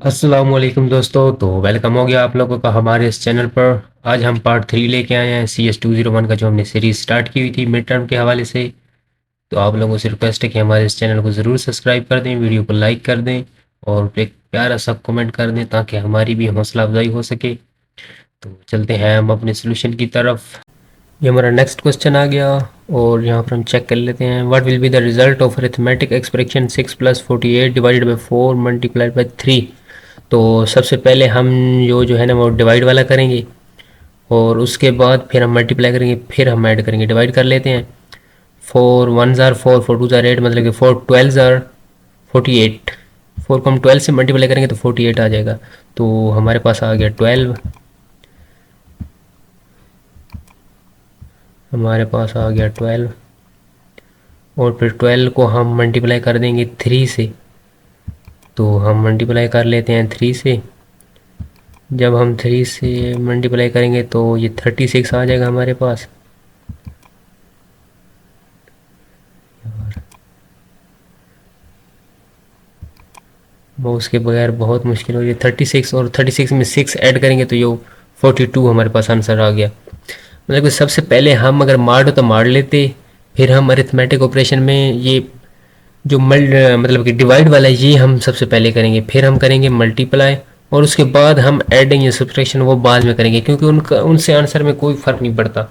अस्सलामुअलैकुम दोस्तों, तो वेलकम हो गया आप लोगों का हमारे इस चैनल पर। आज हम पार्ट 3 लेके आए हैं CS201 का, जो हमने सीरीज़ स्टार्ट की हुई थी मिड टर्म के हवाले से। तो आप लोगों से रिक्वेस्ट है कि हमारे इस चैनल को ज़रूर सब्सक्राइब कर दें, वीडियो को लाइक कर दें और एक प्यारा सा कमेंट कर दें ताकि हमारी भी हौसला अफजाई हो सके। तो चलते हैं हम अपने सोल्यूशन की तरफ। ये हमारा नेक्स्ट क्वेश्चन आ गया और यहाँ पर हम चेक कर लेते हैं। What will be the result of arithmetic expression 6 + 48 divided by 4 multiplied by 3। तो सबसे पहले हम जो है ना वो डिवाइड वाला करेंगे और उसके बाद फिर हम मल्टीप्लाई करेंगे, फिर हम ऐड करेंगे। डिवाइड कर लेते हैं। 4 1 ज़ार 4, 4 2 ज़ार 8, मतलब कि 4 12 ज़ार 48। 4 को हम 12 से मल्टीप्लाई करेंगे तो 48 आ जाएगा। तो हमारे पास आ गया 12। हमारे पास आ गया 12 और फिर 12 को हम मल्टीप्लाई कर देंगे 3 से। तो हम मल्टीप्लाई कर लेते हैं 3 से। जब हम 3 से मल्टीप्लाई करेंगे तो ये 36 आ जाएगा हमारे पास। वो उसके बगैर बहुत मुश्किल हो रही है। 36 और 36 में 6 ऐड करेंगे तो ये 42 हमारे पास आंसर आ गया। मतलब कि सबसे पहले हम अगर मार दो तो मार लेते, फिर हम अरिथमेटिक ऑपरेशन में ये जो मतलब कि डिवाइड वाला है ये हम सबसे पहले करेंगे, फिर हम करेंगे मल्टीप्लाई और उसके बाद हम एडिंग या सब्ट्रैक्शन वो बाद में करेंगे, क्योंकि उनका उनसे आंसर में कोई फ़र्क नहीं पड़ता।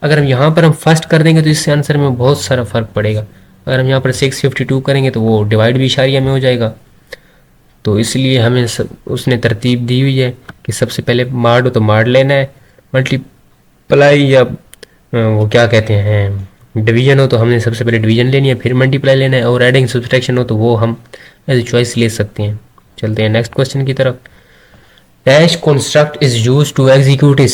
अगर हम यहाँ पर हम फर्स्ट कर देंगे तो इससे आंसर में बहुत सारा फ़र्क पड़ेगा। अगर हम यहाँ पर 652 करेंगे तो वो डिवाइड भी इशारिया में हो जाएगा। तो इसलिए हमें उसने तरतीब दी हुई है कि सबसे पहले मार दो तो मार लेना है, मल्टीप्लाई या वो क्या कहते हैं डिवीजन हो तो हमने सबसे पहले डिवीजन लेनी है, फिर मल्टीप्लाई लेना है, और एडिंग सब्सट्रैक्शन हो तो वो हम एज ए चॉइस ले सकते हैं। चलते हैं नेक्स्ट क्वेश्चन की तरफ। Dash construct is used to execute a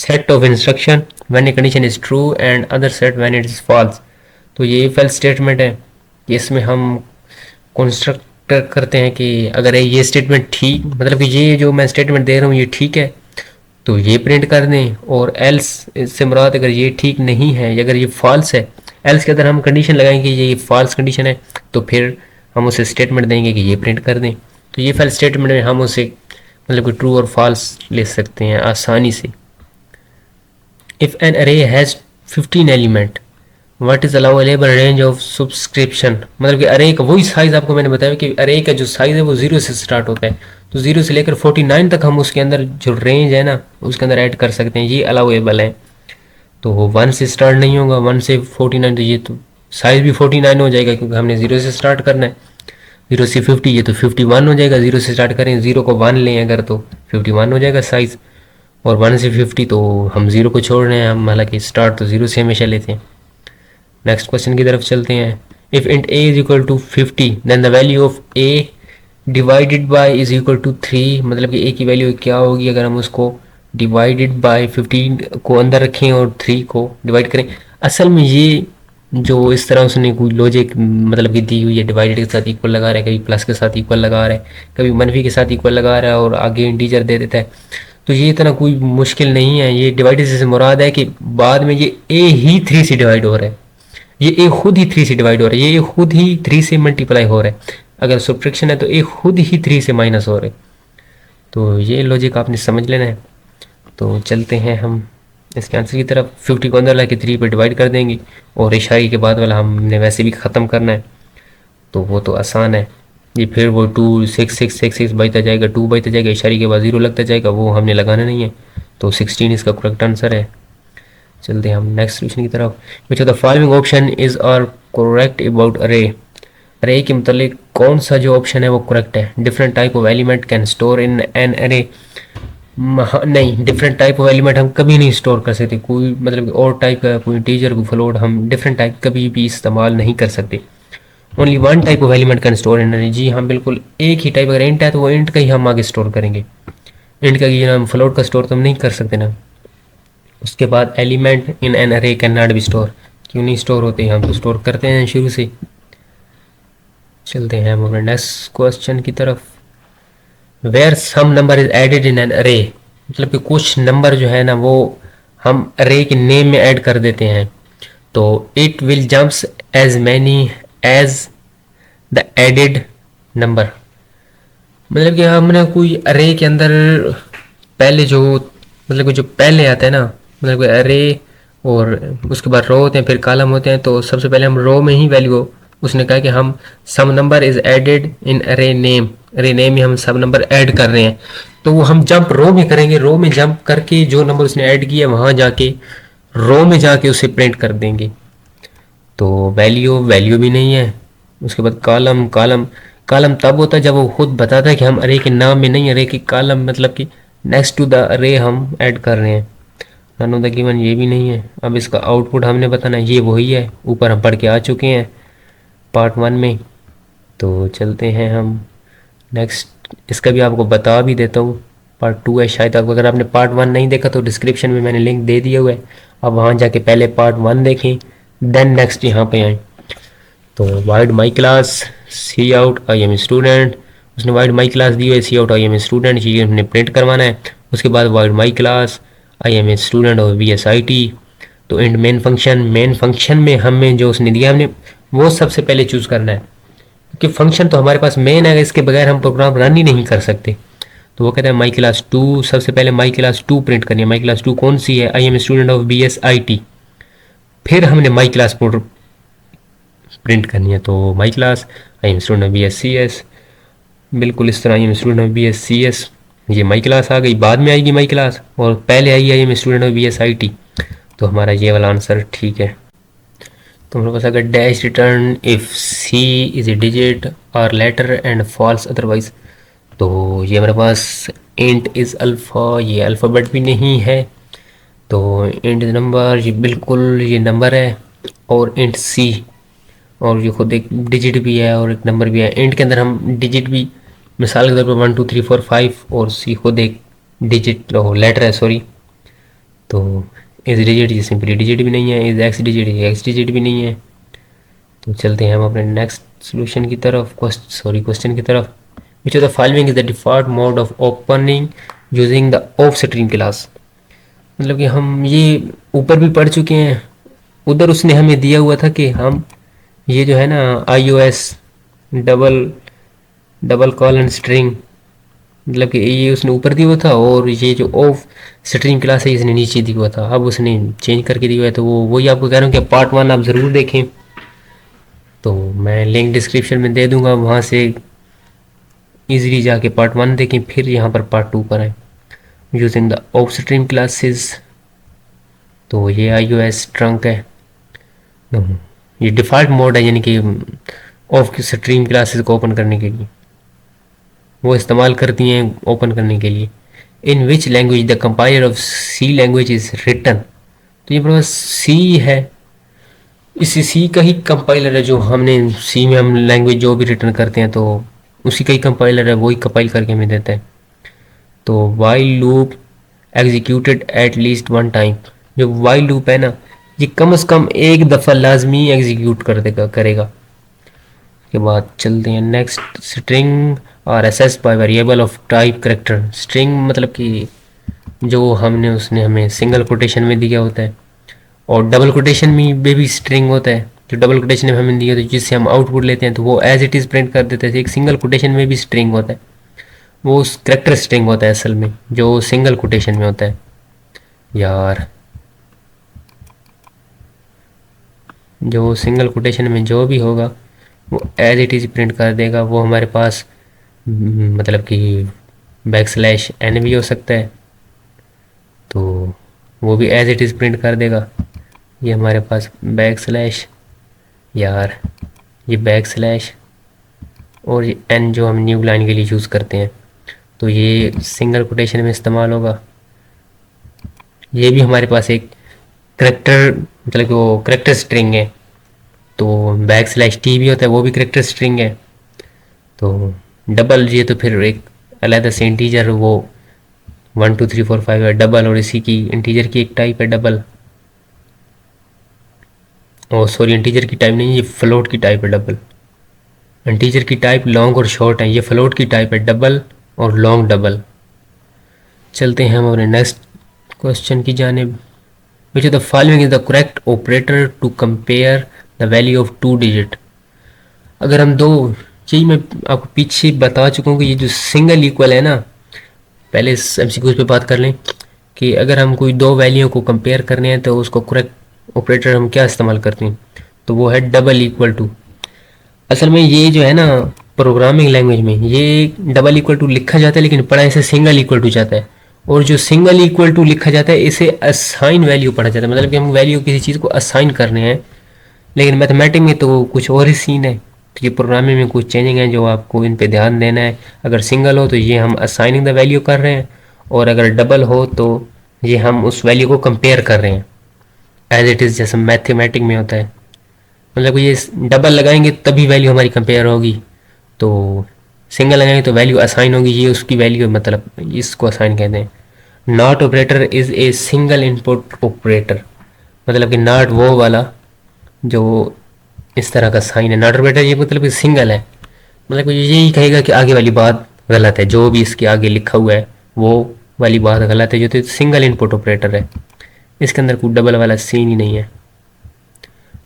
set of instruction when a condition is true and other set when it is false। तो ये if else स्टेटमेंट है। इसमें हम कंस्ट्रक्ट करते हैं कि अगर ये स्टेटमेंट ठीक, मतलब कि ये जो मैं स्टेटमेंट दे रहा हूँ ये ठीक है तो ये प्रिंट कर दें, और एल्स इससे मुराद अगर ये ठीक नहीं है या अगर ये फॉल्स है, एल्स के अंदर हम कंडीशन लगाएंगे ये फॉल्स कंडीशन है तो फिर हम उसे स्टेटमेंट देंगे कि ये प्रिंट कर दें। तो ये फाइल स्टेटमेंट में हम उसे मतलब कि ट्रू और फॉल्स ले सकते हैं आसानी से। इफ़ एन अरे has 15 element what is allowable range of subscription, मतलब कि अरे का वही साइज़ आपको मैंने बताया कि अरे का जो साइज़ है वो 0 से स्टार्ट होता है, तो 0 से लेकर 49 तक हम उसके अंदर जो रेंज है ना उसके अंदर ऐड कर सकते हैं, ये अलाउएबल है। तो वो 1 से स्टार्ट नहीं होगा, 1 से 49, तो ये तो साइज़ भी 49 हो जाएगा क्योंकि हमने 0 से स्टार्ट करना है। 0 से 50 ये तो 51 हो जाएगा। 0 से स्टार्ट करें, 0 को 1 लें अगर तो 51 हो जाएगा साइज़, और 1 से 50 तो हम 0 को छोड़ रहे हैं हम, हालांकि स्टार्ट तो 0 से हमेशा लेते हैं। नेक्स्ट क्वेश्चन की तरफ चलते हैं। If int A is equal to 50 then the value of A divided by is equal to 3, मतलब कि ए की वैल्यू क्या होगी अगर हम उसको डिवाइडेड बाय 15 को अंदर रखें और 3 को डिवाइड करें। असल में ये जो इस तरह उसने कोई लॉजिक मतलब कि दी हुई है, डिवाइडेड के साथ इक्वल लगा रहा है, कभी प्लस के साथ इक्वल लगा रहा है, कभी मनफी के साथ इक्वल लगा रहा है और आगे इंटीजर दे देता है। तो ये इतना कोई मुश्किल नहीं है। ये डिवाइडेड से मुराद है कि बाद में ये ए ही 3 से डिवाइड हो रहा है, ये ए खुद ही 3 से डिवाइड हो रहा है, ये खुद ही 3 से मल्टीप्लाई हो रहा है। अगर सब्ट्रैक्शन है तो ए खुद ही 3 से माइनस हो रहा है। तो ये लॉजिक आपने समझ लेना है। तो चलते हैं हम इसके आंसर की तरफ। 50 को अंदर ला के 3 पे डिवाइड कर देंगे और इशारे के बाद वाला हमने वैसे भी ख़त्म करना है तो वो तो आसान है। ये फिर वो 2 6 6 6 6 बचता जाएगा, 2 बचता जाएगा, इशारे के बाद 0 लगता जाएगा, वो हमने लगाना नहीं है। तो 16 इसका करेक्ट आंसर है। चलते हैं हम नेक्स्ट क्वेश्चन की तरफ। Which of the following option is are correct about array. Array के मतलब कौन सा जो ऑप्शन है वो करेक्ट है। Different type of element can store in an अरे। नहीं, डिफरेंट टाइप ऑफ एलिमेंट हम कभी नहीं स्टोर कर सकते। कोई मतलब और टाइप का कोई इंटीजर कोई फ्लोट हम डिफरेंट टाइप कभी भी इस्तेमाल नहीं कर सकते। Only one type of element can store in अरे। जी हाँ बिल्कुल, एक ही टाइप, अगर इंट है तो वो इंट का ही हम आगे स्टोर करेंगे। इंट का ये हम फ्लोट का स्टोर तो हम नहीं कर सकते ना। उसके बाद एलिमेंट इन एन अरे कैन नॉट बी स्टोर, क्यों नहीं स्टोर होते, हम तो स्टोर करते हैं शुरू से। चलते हैं हम अपने नेक्स्ट क्वेश्चन की तरफ। Where some number is added in an array, मतलब कि कुछ नंबर जो है ना वो हम अरे के नेम में ऐड कर देते हैं तो it will jumps as many as the added number. मतलब कि हमने कोई अरे के अंदर पहले जो मतलब कि जो पहले आता है ना, मतलब कि अरे और उसके बाद रो होते हैं फिर कॉलम होते हैं, तो सबसे पहले हम रो में ही वैल्यू, उसने कहा कि हम सम नंबर इज एडेड इन अरे नेम में हम सब नंबर ऐड कर रहे हैं, तो वो हम जंप रो में करेंगे, रो में जंप करके जो नंबर उसने ऐड किया वहां जाके रो में जाके उसे प्रिंट कर देंगे। तो वैल्यू वैल्यू भी नहीं है। उसके बाद कॉलम कॉलम कॉलम तब होता है जब वो खुद बताता है कि हम अरे के नाम में नहीं, अरे के कॉलम मतलब कि नेक्स्ट टू द अरे हम ऐड कर रहे हैं। नन ऑफ द गिवन ये भी नहीं है। अब इसका आउटपुट हमने बताना है, ये वही है ऊपर हम पढ़ के आ चुके हैं पार्ट 1 में। तो चलते हैं हम नेक्स्ट, इसका भी आपको बता भी देता हूँ। पार्ट 2 है शायद, अब अगर आपने पार्ट 1 नहीं देखा तो डिस्क्रिप्शन में मैंने लिंक दे दिया हुआ है, अब वहाँ जाके पहले पार्ट 1 देखें देन नेक्स्ट यहाँ पे आएँ। तो void my class c out I am student, उसने वाइड माई क्लास दी है, c out I am student, ये हमने प्रिंट करवाना है। उसके बाद void my class I am a student और वी एस आई टी। तो एंड मेन फंक्शन में हमें जो उसने दिया हमने वो सबसे पहले चूज़ करना है, क्योंकि फंक्शन तो हमारे पास मेन है, इसके बगैर हम प्रोग्राम रन ही नहीं कर सकते। तो वो कहता है माई क्लास 2, सबसे पहले माई क्लास 2 प्रिंट करनी है। माई क्लास 2 कौन सी है? I am student of B S I T. फिर हमने माई क्लास प्रिंट करनी है, तो my class I am student of B S C S, बिल्कुल इस तरह I am student of B S C S. ये माई क्लास आ गई, बाद में आएगी माई क्लास, और पहले I am student of B S I T. तो हमारा ये वाला आंसर ठीक है। तो हमारे पास अगर dash return if c is a digit और लेटर एंड फॉल्स अदरवाइज, तो ये हमारे पास इंट इज़ अल्फ़ा, ये अल्फ़ाबेट भी नहीं है। तो इंट नंबर, ये बिल्कुल ये नंबर है। और इंट सी, और ये खुद एक डिजिट भी है और एक नंबर भी है। इंट के अंदर हम डिजिट भी, मिसाल के तौर पर 1 2 3 4 5, और सी खुद एक डिजिट लेटर है, सॉरी। तो इस डिजिट, ये सिंपली डिजिट भी नहीं है। इस एक्स डिजिट, ये एक्स डिजिट भी नहीं है। तो चलते हैं हम अपने नेक्स्ट सोल्यूशन की तरफ, क्वेश्चन की तरफ। Which of the following is the default mode of opening using the of stream class. मतलब कि हम ये ऊपर भी पढ़ चुके हैं, उधर उसने हमें दिया हुआ था कि हम ये जो है ना I O S double double colon string, मतलब कि ये उसने ऊपर दिया हुआ था, और ये जो ऑफ स्ट्रीम क्लास है इसने नीचे दिया हुआ था। अब उसने चेंज करके दिया हुआ है, तो वो वही आपको कह रहा हूँ कि पार्ट 1 आप ज़रूर देखें। तो मैं लिंक डिस्क्रिप्शन में दे दूंगा, वहाँ से इजीली जाके पार्ट 1 देखें, फिर यहाँ पर पार्ट 2 पर आए using the of stream classes. तो ये आई ओ एस ट्रंक है, ये डिफ़ॉल्ट मोड है, यानी कि ऑफ स्ट्रीम क्लासेस को ओपन करने के लिए वो इस्तेमाल करती हैं ओपन करने के लिए। In which language the compiler of C language is written. तो ये पास सी है, इसी सी का ही कंपाइलर है, जो हमने सी में हम लैंग्वेज जो भी रिटर्न करते हैं तो उसी का ही कंपाइलर है, वही कंपाइल करके हमें देता है। तो while loop executed at least 1 time, जो वाइल लूप है ना, ये कम से कम एक दफ़ा लाजमी एग्जीक्यूट कर देगा करेगा। के बाद चलते हैं नेक्स्ट, स्ट्रिंग और access by variable of type character. String मतलब कि जो हमने उसने हमें सिंगल कोटेशन में दिया होता है, और डबल कोटेशन में भी स्ट्रिंग होता है। जो डबल कोटेशन में हमें दिया, तो जिससे हम आउटपुट लेते हैं तो वो एज इट इज़ प्रिंट कर देते हैं। एक सिंगल कोटेशन में भी स्ट्रिंग होता है, वो करेक्टर स्ट्रिंग होता है असल में, जो सिंगल कोटेशन में होता है। यार जो सिंगल कोटेशन में जो भी होगा वो एज इट इज़ प्रिंट कर देगा। वो हमारे पास मतलब कि बैक स्लैश एन भी हो सकता है, तो वो भी एज इट इज़ प्रिंट कर देगा। ये हमारे पास बैक स्लैश, यार ये बैक स्लैश, और ये एन जो हम न्यू लाइन के लिए यूज़ करते हैं, तो ये सिंगल कोटेशन में इस्तेमाल होगा। ये भी हमारे पास एक करेक्टर, मतलब कि वो करेक्टर स्ट्रिंग है। तो बैक स्लैश टी भी होता है, वो भी करेक्टर स्ट्रिंग है। तो डबल, ये तो फिर एक अलग से इंटीजर, वो 1 2 3 4 5 है डबल, और इसी की इंटीजर की एक टाइप है डबल। और सॉरी, इंटीजर की टाइप नहीं, ये फ्लोट की टाइप है डबल। इंटीजर की टाइप लॉन्ग और शॉर्ट है, ये फ्लोट की टाइप है डबल और लॉन्ग डबल। चलते हैं हम अपने नेक्स्ट क्वेश्चन की जानिब। Which of the following is the correct operator to compare the value of 2 digit. अगर हम दो यही मैं आपको पीछे बता चुका हूँ कि ये जो सिंगल इक्वल है ना, पहले इस एमसीक्यूज पे बात कर लें कि अगर हम कोई दो वैल्यू को कंपेयर करने हैं तो उसको करेक्ट ऑपरेटर हम क्या इस्तेमाल करते हैं, तो वो है डबल इक्वल टू। असल में ये जो है ना, प्रोग्रामिंग लैंग्वेज में ये डबल इक्वल टू लिखा जाता है, लेकिन पढ़ा इसे सिंगल इक्वल टू जाता है। और जो सिंगल इक्वल टू लिखा जाता है इसे असाइन वैल्यू पढ़ा जाता है, मतलब कि हम वैल्यू किसी चीज़ को असाइन करने हैं। लेकिन मैथमेटिक में तो कुछ और ही सीन है। तो ये प्रोग्रामिंग में कुछ चेंजिंग है जो आपको इन पे ध्यान देना है। अगर सिंगल हो तो ये हम असाइनिंग द वैल्यू कर रहे हैं, और अगर डबल हो तो ये हम उस वैल्यू को कंपेयर कर रहे हैं एज इट इज़, जैसे मैथमेटिक में होता है। मतलब ये डबल लगाएंगे तभी वैल्यू हमारी कंपेयर होगी, तो सिंगल लगाएंगे तो वैल्यू असाइन होगी, ये उसकी वैल्यू, मतलब इसको असाइन कहते हैं। Not operator is a single input operator, मतलब कि नॉट वो वाला जो इस तरह का साइन है। नॉट ऑपरेटर ये मतलब कि सिंगल है, मतलब कि यही कहेगा कि आगे वाली बात गलत है, जो भी इसके आगे लिखा हुआ है वो वाली बात गलत है, जो तो सिंगल इनपुट ऑपरेटर है। इसके अंदर कोई डबल वाला सीन ही नहीं है।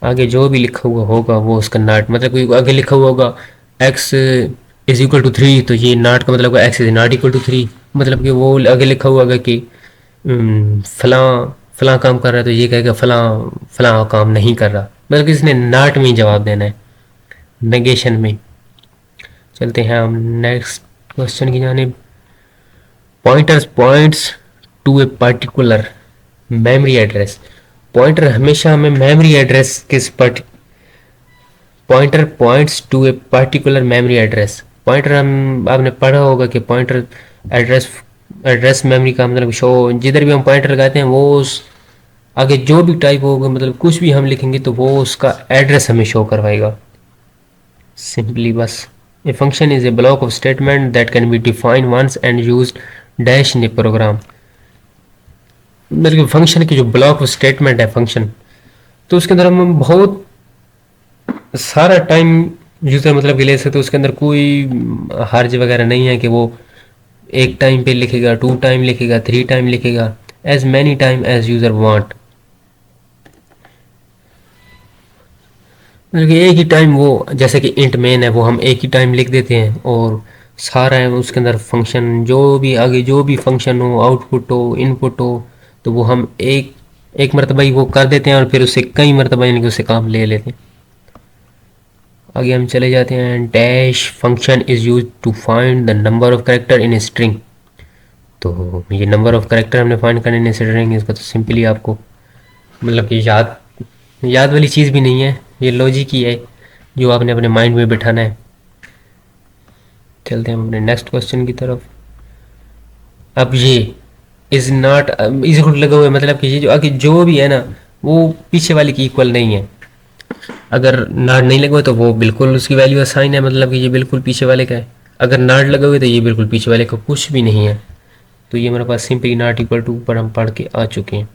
आगे जो भी लिखा हुआ होगा वो उसका नॉट, मतलब कोई आगे लिखा हुआ होगा एक्स इज इक्वल टू 3, तो ये नॉट का मतलब x is not equal to 3, मतलब कि वो आगे लिखा हुआ होगा कि फलां फलां काम कर रहा है, तो ये कहेगा फलां फलां काम नहीं कर रहा, मतलब कि इसने नॉट में ही जवाब देना है, नेगेशन में। चलते हैं हम नेक्स्ट क्वेश्चन की जानिब। Pointers points to a particular memory address. Pointer हमेशा हमें memory address pointer points to a particular memory address. Pointer हम आपने पढ़ा होगा कि पॉइंटर एड्रेस एड्रेस मेमोरी का मतलब शो, जिधर भी हम पॉइंटर लगाते हैं वो उस आगे जो भी टाइप होगा, मतलब कुछ भी हम लिखेंगे तो वो उसका एड्रेस हमें शो करवाएगा सिंपली बस। A function is a block of statement that can be defined once and used dash in a program. मतलब फंक्शन की जो ब्लॉक ऑफ स्टेटमेंट है फंक्शन, तो उसके अंदर हम बहुत सारा टाइम यूज़र मतलब कि ले सकते हो। उसके अंदर कोई हर्ज वगैरह नहीं है कि वो एक टाइम पे लिखेगा, टू टाइम लिखेगा, थ्री टाइम लिखेगा, as many time as user want. मतलब कि एक ही टाइम वो, जैसे कि इंट मेन है वो हम एक ही टाइम लिख देते हैं, और सारा है उसके अंदर फंक्शन जो भी आगे जो भी फंक्शन हो, आउटपुट हो, इनपुट हो, तो वो हम एक एक मरतबा ही वो कर देते हैं, और फिर उससे कई मरतबा यानी कि उससे काम ले लेते हैं। आगे हम चले जाते हैं। Dash function is use to find the number of character in string. तो ये नंबर ऑफ करेक्टर हमने फाइंड करने इन स्ट्रिंग, इसका तो सिंपली आपको मतलब कि याद याद वाली चीज़ भी नहीं है, ये लॉजिक ही है जो आपने अपने माइंड में बिठाना है। चलते हैं अपने नेक्स्ट क्वेश्चन की तरफ। अब ये इज़ नॉट इज इक्वल लगा हुआ है, मतलब कि ये जो आगे जो भी है ना वो पीछे वाले की इक्वल नहीं है। अगर नॉट नहीं लगा हुआ तो वो बिल्कुल उसकी वैल्यू असाइन है, मतलब कि ये बिल्कुल पीछे वाले का है। अगर नॉट लगा हुआ है तो ये बिल्कुल पीछे वाले का कुछ भी नहीं है। तो ये हमारे पास सिंपली नॉट इक्वल टू पर हम पढ़ के आ चुके हैं।